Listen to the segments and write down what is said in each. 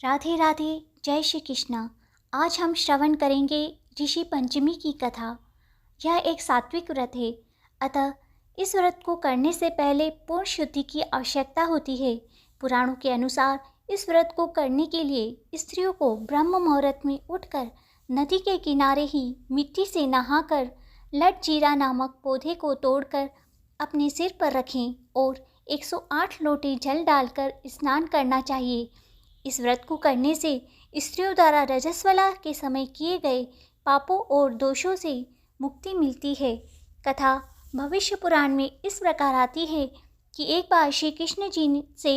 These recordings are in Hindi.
राधे राधे। जय श्री कृष्णा। आज हम श्रवण करेंगे ऋषि पंचमी की कथा। यह एक सात्विक व्रत है, अतः इस व्रत को करने से पहले पूर्ण शुद्धि की आवश्यकता होती है। पुराणों के अनुसार इस व्रत को करने के लिए स्त्रियों को ब्रह्म मुहूर्त में उठकर नदी के किनारे ही मिट्टी से नहाकर लट जीरा नामक पौधे को तोड़कर अपने सिर पर रखें और 108 लोटे जल डालकर स्नान करना चाहिए। इस व्रत को करने से स्त्रियों द्वारा रजस्वला के समय किए गए पापों और दोषों से मुक्ति मिलती है। कथा भविष्य पुराण में इस प्रकार आती है कि एक बार श्री कृष्ण जी से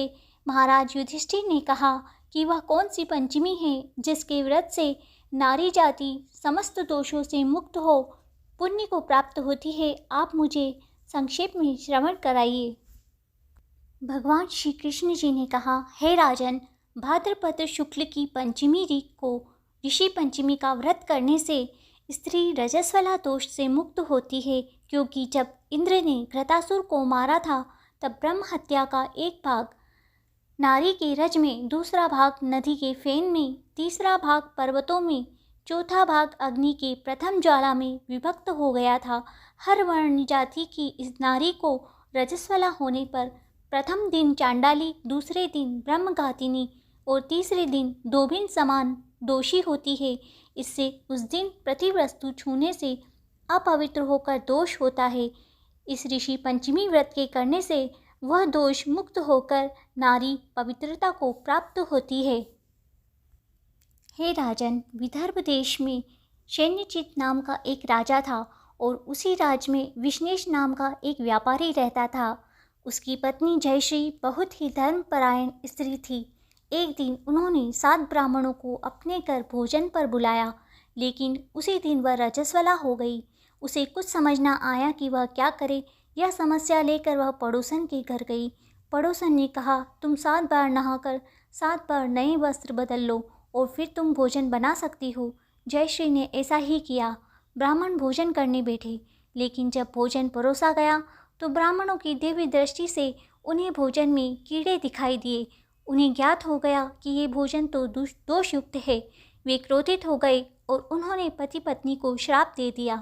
महाराज युधिष्ठिर ने कहा कि वह कौन सी पंचमी है जिसके व्रत से नारी जाति समस्त दोषों से मुक्त हो पुण्य को प्राप्त होती है। आप मुझे संक्षेप में श्रवण कराइए। भगवान श्री कृष्ण जी ने कहा, हे राजन, भाद्रपद शुक्ल की पंचमी को ऋषि पंचमी का व्रत करने से स्त्री रजस्वला दोष से मुक्त होती है, क्योंकि जब इंद्र ने घृतासुर को मारा था तब ब्रह्म हत्या का एक भाग नारी के रज में, दूसरा भाग नदी के फेन में, तीसरा भाग पर्वतों में, चौथा भाग अग्नि के प्रथम ज्वाला में विभक्त हो गया था। हर वर्ण जाति की इस नारी को रजस्वला होने पर प्रथम दिन चांडाली, दूसरे दिन ब्रह्मघातिनी और तीसरे दिन दोभिन समान दोषी होती है। इससे उस दिन प्रति वस्तु छूने से अपवित्र होकर दोष होता है। इस ऋषि पंचमी व्रत के करने से वह दोष मुक्त होकर नारी पवित्रता को प्राप्त होती है। हे राजन, विदर्भ देश में शैन्यचित नाम का एक राजा था और उसी राज्य में विष्णेश नाम का एक व्यापारी रहता था। उसकी पत्नी जयश्री बहुत ही धर्मपरायण स्त्री थी। एक दिन उन्होंने 7 ब्राह्मणों को अपने घर भोजन पर बुलाया, लेकिन उसी दिन वह रजस्वला हो गई। उसे कुछ समझ न आया कि वह क्या करे। यह समस्या लेकर वह पड़ोसन के घर गई। पड़ोसन ने कहा, तुम 7 बार नहाकर 7 बार नए वस्त्र बदल लो और फिर तुम भोजन बना सकती हो। जयश्री ने ऐसा ही किया। ब्राह्मण भोजन करने बैठे, लेकिन जब भोजन परोसा गया तो ब्राह्मणों की दिव्य दृष्टि से उन्हें भोजन में कीड़े दिखाई दिए। उन्हें ज्ञात हो गया कि ये भोजन तो दोषयुक्त है। वे क्रोधित हो गए और उन्होंने पति पत्नी को श्राप दे दिया।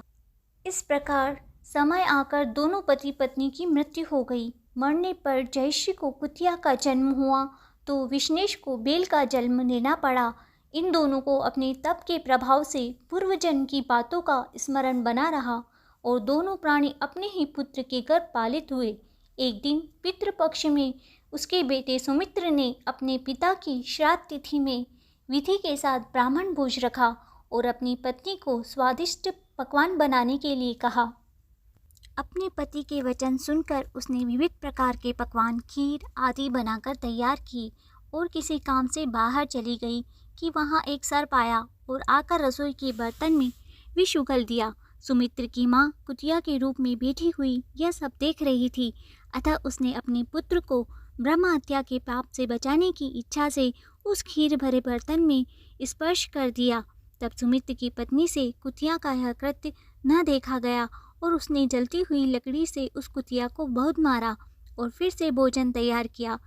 इस प्रकार समय आकर दोनों पति पत्नी की मृत्यु हो गई। मरने पर जयश्री को कुतिया का जन्म हुआ तो विष्णेश को बेल का जन्म लेना पड़ा। इन दोनों को अपने तप के प्रभाव से पूर्व जन्म की बातों का स्मरण बना रहा और दोनों प्राणी अपने ही पुत्र के गर्भ पालित हुए। एक दिन पितृपक्ष में उसके बेटे सुमित्र ने अपने पिता की श्राद्ध तिथि में विधि के साथ ब्राह्मण भोज रखा और अपनी पत्नी को स्वादिष्ट पकवान बनाने के लिए कहा। अपने पति के वचन सुनकर उसने विविध प्रकार के पकवान, खीर आदि बनाकर तैयार किए और किसी काम से बाहर चली गई कि वहाँ एक सर्प आया और आकर रसोई के बर्तन में विष उगल दिया। सुमित्र की माँ कुतिया के रूप में बैठी हुई यह सब देख रही थी, अतः उसने अपने पुत्र को ब्रह्म हत्या के पाप से बचाने की इच्छा से उस खीर भरे बर्तन में स्पर्श कर दिया। तब सुमित्र की पत्नी से कुतिया का यह कृत्य न देखा गया और उसने जलती हुई लकड़ी से उस कुतिया को बहुत मारा और फिर से भोजन तैयार किया।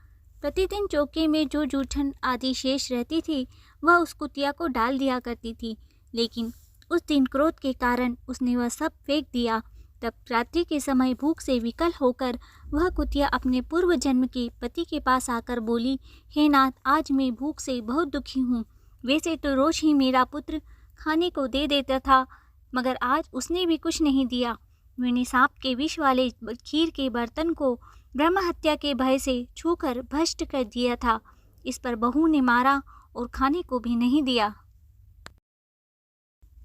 प्रतिदिन चौके में जो जूठन आदि शेष रहती थी वह उस कुतिया को डाल दिया करती थी, लेकिन उस दिन क्रोध के कारण उसने वह सब फेंक दिया। तब रात्रि के समय भूख से विकल होकर वह कुतिया अपने पूर्व जन्म के पति के पास आकर बोली, हे नाथ, आज मैं भूख से बहुत दुखी हूँ। वैसे तो रोज ही मेरा पुत्र खाने को दे देता था, मगर आज उसने भी कुछ नहीं दिया। मैंने सांप के विष वाले खीर के बर्तन को ब्रह्म हत्या के भय से छूकर भ्रष्ट कर दिया था। इस पर बहू ने मारा और खाने को भी नहीं दिया।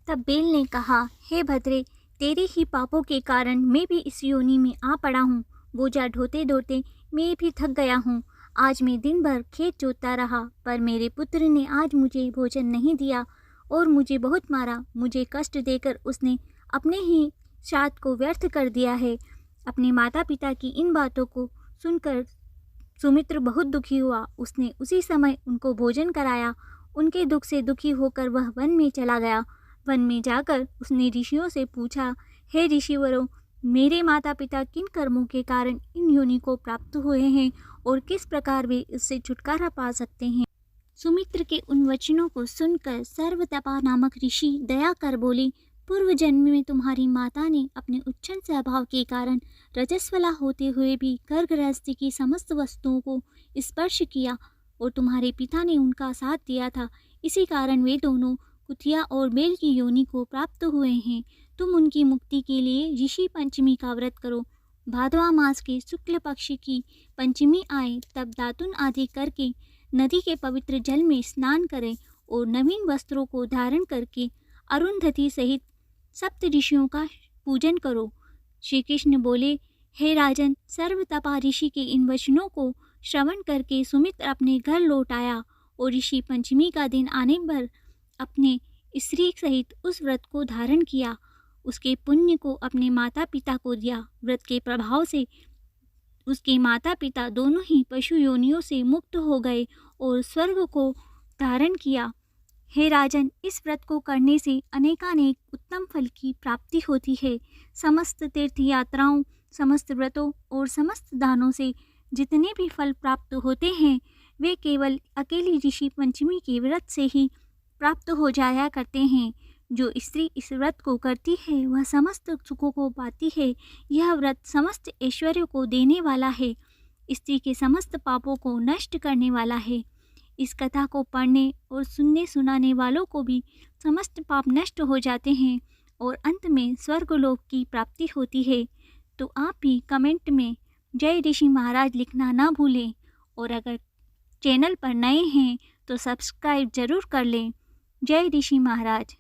तब बेल ने कहा, हे भद्रे, तेरे ही पापों के कारण मैं भी इस योनि में आ पड़ा हूँ। बोझा ढोते ढोते मैं भी थक गया हूँ। आज मैं दिन भर खेत जोतता रहा, पर मेरे पुत्र ने आज मुझे भोजन नहीं दिया और मुझे बहुत मारा। मुझे कष्ट देकर उसने अपने ही श्राद्ध को व्यर्थ कर दिया है। अपने माता पिता की इन बातों को सुनकर सुमित्र बहुत दुखी हुआ। उसने उसी समय उनको भोजन कराया। उनके दुख से दुखी होकर वह वन में चला गया। वन में जाकर उसने ऋषियों से पूछा, हे ऋषिवरों, मेरे माता पिता किन कर्मों के कारण इन योनि को प्राप्त हुए हैं और किस प्रकार वे इससे छुटकारा पा सकते हैं। सुमित्र के उन वचनों को सुनकर सर्वतपा नामक ऋषि दया कर बोले, पूर्व जन्म में तुम्हारी माता ने अपने उच्चन स्वभाव के कारण रजस्वला होते हुए भी घर गृहस्थी की समस्त वस्तुओं को स्पर्श किया और तुम्हारे पिता ने उनका साथ दिया था। इसी कारण वे दोनों कुतिया और बेल की योनि को प्राप्त हुए हैं। तुम उनकी मुक्ति के लिए ऋषि पंचमी का व्रत करो। भादवा मास के शुक्ल पक्ष की पंचमी आए तब दातुन आदि करके नदी के पवित्र जल में स्नान करें और नवीन वस्त्रों को धारण करके अरुंधति सहित सप्त ऋषियों का पूजन करो। श्री कृष्ण बोले, हे राजन, सर्वतपा ऋषि के इन वचनों को श्रवण करके सुमित्र अपने घर लौट आया और ऋषि पंचमी का दिन आने पर अपने स्त्री सहित उस व्रत को धारण किया। उसके पुण्य को अपने माता पिता को दिया। व्रत के प्रभाव से उसके माता पिता दोनों ही पशु योनियों से मुक्त हो गए और स्वर्ग को धारण किया। हे राजन, इस व्रत को करने से अनेकानेक उत्तम फल की प्राप्ति होती है। समस्त तीर्थ यात्राओं, समस्त व्रतों और समस्त दानों से जितने भी फल प्राप्त होते हैं वे केवल अकेली ऋषि पंचमी के व्रत से ही प्राप्त हो जाया करते हैं। जो स्त्री इस व्रत को करती है वह समस्त सुखों को पाती है। यह व्रत समस्त ऐश्वर्य को देने वाला है, स्त्री के समस्त पापों को नष्ट करने वाला है। इस कथा को पढ़ने और सुनने सुनाने वालों को भी समस्त पाप नष्ट हो जाते हैं और अंत में स्वर्गलोक की प्राप्ति होती है। तो आप भी कमेंट में जय ऋषि महाराज लिखना ना भूलें और अगर चैनल पर नए हैं तो सब्सक्राइब जरूर कर लें। जय ऋषि महाराज।